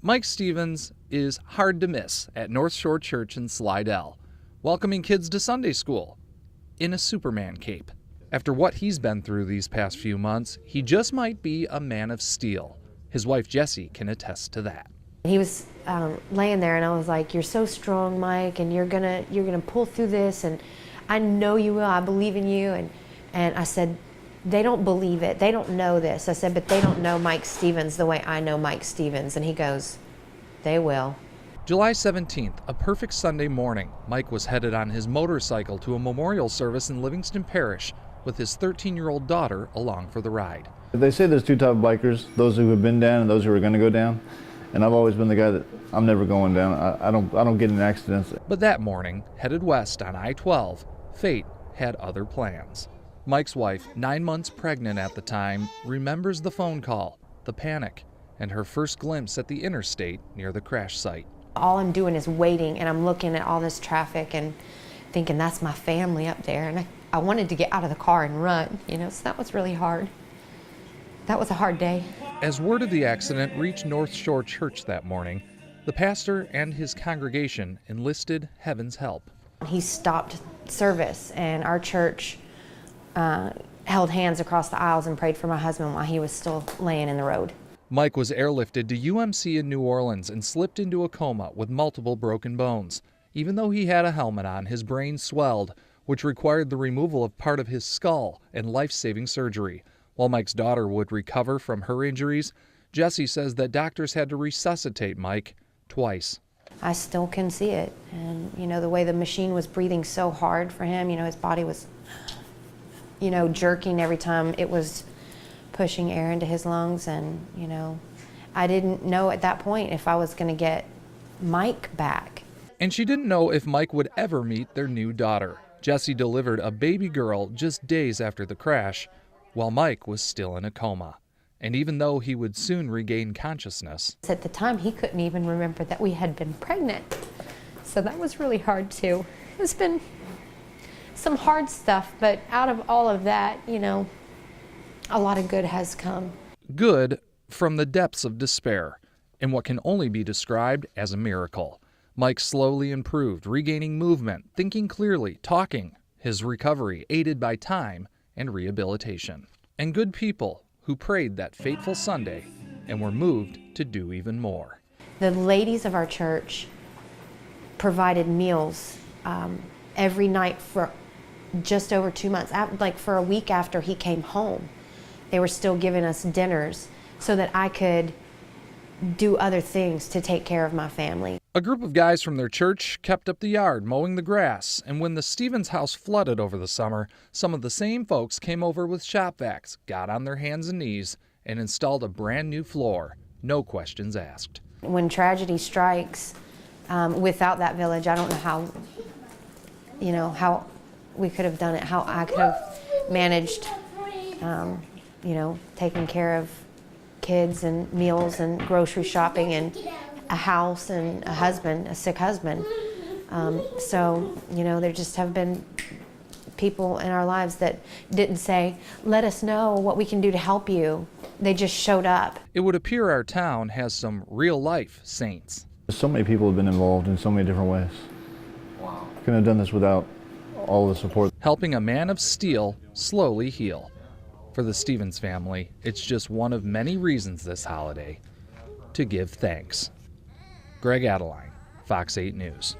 Mike Stevens is hard to miss at North Shore Church in Slidell, welcoming kids to Sunday school in a Superman cape. After what he's been through these past few months, he just might be a man of steel. His wife Jessie can attest to that. He was laying there, and I was like, "You're so strong, Mike, and you're gonna pull through this, and I know you will. I believe in you." And I said, "They don't believe it. They don't know this." I said, "But they don't know Mike Stevens the way I know Mike Stevens." And he goes, "They will." July 17th, a perfect Sunday morning, Mike was headed on his motorcycle to a memorial service in Livingston Parish with his 13-year-old daughter along for the ride. They say there's two types of bikers, those who have been down and those who are going to go down. And I've always been the guy that I'm never going down. I don't get in accidents. But that morning, headed west on I-12, fate had other plans. Mike's wife, 9 months pregnant at the time, remembers the phone call, the panic, and her first glimpse at the interstate near the crash site. All I'm doing is waiting, and I'm looking at all this traffic and thinking, that's my family up there. And I wanted to get out of the car and run, so that was really hard. That was a hard day. As word of the accident reached North Shore Church that morning, the pastor and his congregation enlisted heaven's help. He stopped service, and our church held hands across the aisles and prayed for my husband while he was still laying in the road. Mike was airlifted to UMC in New Orleans and slipped into a coma with multiple broken bones. Even though he had a helmet on, his brain swelled, which required the removal of part of his skull and life-saving surgery. While Mike's daughter would recover from her injuries, Jessie says that doctors had to resuscitate Mike twice. I still can see it, and the way the machine was breathing so hard for him, his body was jerking every time it was pushing air into his lungs, and I didn't know at that point if I was going to get Mike back. And she didn't know if Mike would ever meet their new daughter. Jessie delivered a baby girl just days after the crash, while Mike was still in a coma. And even though he would soon regain consciousness, at the time he couldn't even remember that we had been pregnant. So that was really hard too. It's been some hard stuff, but out of all of that, a lot of good has come. Good from the depths of despair, in what can only be described as a miracle. Mike slowly improved, regaining movement, thinking clearly, talking, his recovery aided by time and rehabilitation. And good people who prayed that fateful Sunday and were moved to do even more. The ladies of our church provided meals every night for just over 2 months, like for a week after he came home. They were still giving us dinners so that I could do other things to take care of my family. A group of guys from their church kept up the yard, mowing the grass, and when the Stevens house flooded over the summer, some of the same folks came over with shop vacs, got on their hands and knees, and installed a brand new floor, no questions asked. When tragedy strikes, without that village, I don't know how we could have done it, how I could have managed, taking care of kids and meals and grocery shopping and a house and a husband, a sick husband. There just have been people in our lives that didn't say, let us know what we can do to help you. They just showed up. It would appear our town has some real-life saints. So many people have been involved in so many different ways. Wow. Couldn't have done this without all the support. Helping a man of steel slowly heal. For the Stevens family, it's just one of many reasons this holiday to give thanks. Greg Adeline, Fox 8 News.